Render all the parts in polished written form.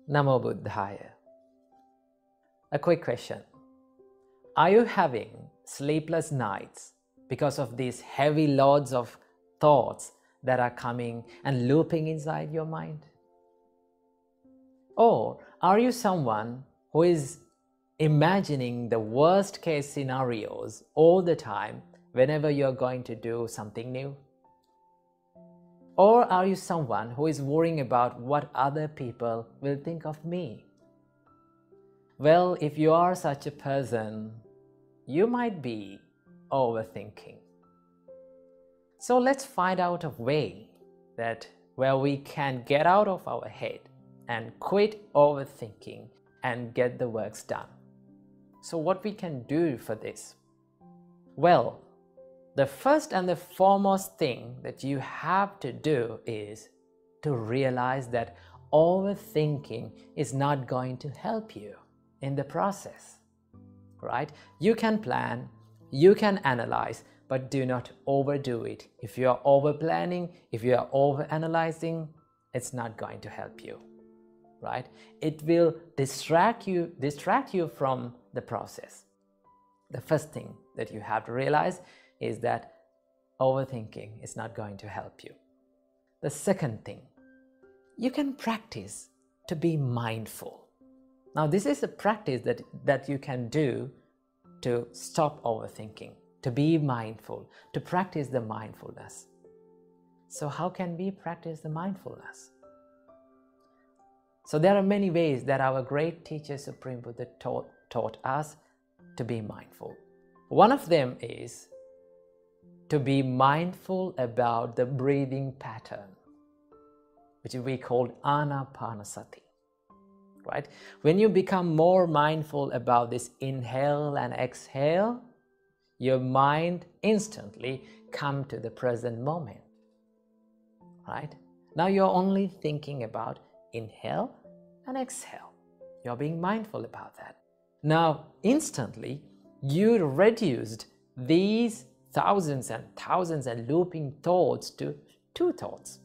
Namo Buddhaya. A quick question. Are you having sleepless nights because of these heavy loads of thoughts that are coming and looping inside your mind? Or are you someone who is imagining the worst case scenarios all the time whenever you're going to do something new? Or are you someone who is worrying about what other people will think of me? Well, if you are such a person, you might be overthinking. So let's find out a way where we can get out of our head and quit overthinking and get the works done. So what we can do for this? Well, the first and the foremost thing that you have to do is to realize that overthinking is not going to help you in the process, right? You can plan, you can analyze, but do not overdo it. If you are over planning, if you are over analyzing, it's not going to help you, right? It will distract you from the process. The first thing that you have to realize is that overthinking is not going to help you. The second thing, you can practice to be mindful. Now, this is a practice that you can do to stop overthinking, to be mindful, to practice the mindfulness. So how can we practice the mindfulness? So there are many ways that our great teacher Supreme Buddha taught us to be mindful. One of them is to be mindful about the breathing pattern, which we call anapanasati, right? When you become more mindful about this inhale and exhale, your mind instantly comes to the present moment, right? Now you're only thinking about inhale and exhale. You're being mindful about that. Now, instantly, you reduced these thousands and thousands and looping thoughts to two thoughts.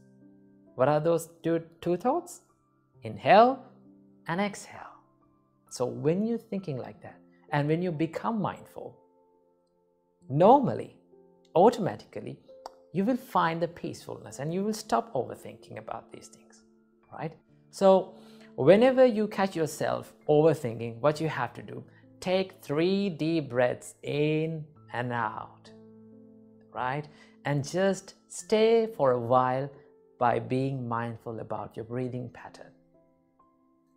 What are those two thoughts? Inhale and exhale. So when you're thinking like that, and when you become mindful, normally, automatically, you will find the peacefulness and you will stop overthinking about these things, right? So whenever you catch yourself overthinking, what you have to do, take 3 deep breaths in and out, right? And just stay for a while by being mindful about your breathing pattern.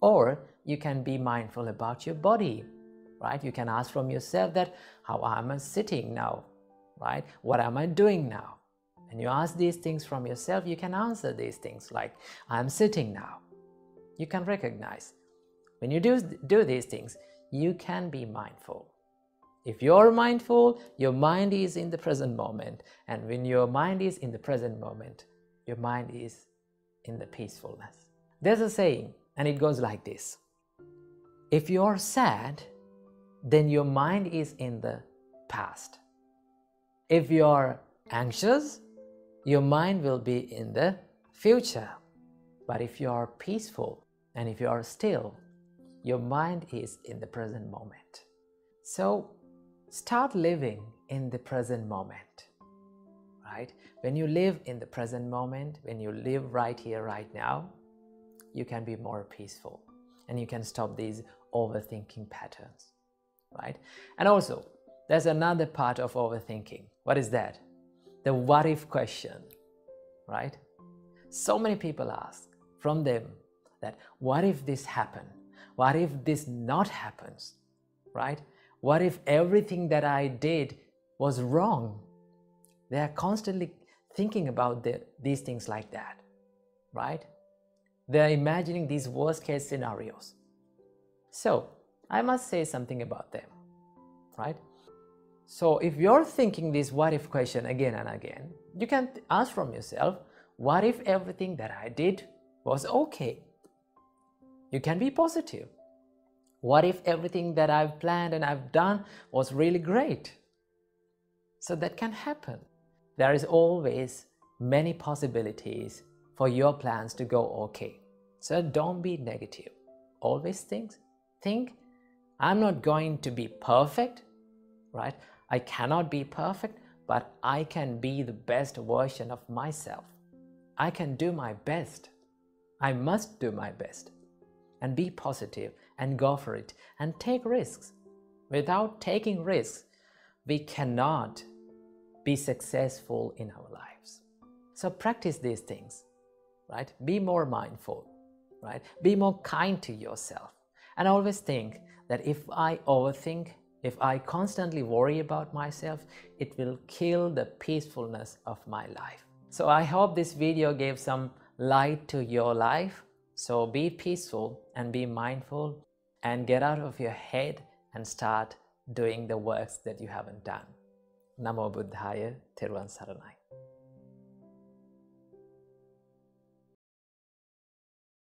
Or you can be mindful about your body, right? You can ask from yourself that, how am I sitting now, right? What am I doing now? When you ask these things from yourself, you can answer these things like, I'm sitting now. You can recognize. When you do these things, you can be mindful. If you're mindful, your mind is in the present moment. And when your mind is in the present moment, your mind is in the peacefulness. There's a saying, and it goes like this. If you're sad, then your mind is in the past. If you're anxious, your mind will be in the future. But if you are peaceful and if you are still, your mind is in the present moment. So start living in the present moment, right? When you live in the present moment, when you live right here, right now, you can be more peaceful and you can stop these overthinking patterns, right? And also, there's another part of overthinking. What is that? The what if question, right? So many people ask from them that, what if this happened? What if this not happens, right? What if everything that I did was wrong? They are constantly thinking about these things like that, right? They are imagining these worst case scenarios. So I must say something about them, right? So if you're thinking this what if question again and again, you can ask from yourself, what if everything that I did was okay? You can be positive. What if everything that I've planned and I've done was really great? So that can happen. There is always many possibilities for your plans to go okay. So don't be negative. always think, I'm not going to be perfect, right? I cannot be perfect, but I can be the best version of myself. I can do my best. I must do my best. And be positive and go for it and take risks. Without taking risks, we cannot be successful in our lives. So practice these things, right? Be more mindful, right? Be more kind to yourself. And always think that if I overthink, if I constantly worry about myself, it will kill the peacefulness of my life. So I hope this video gave some light to your life. So be peaceful and be mindful and get out of your head and start doing the works that you haven't done. Namo Buddhaya, Theruvan Saranai.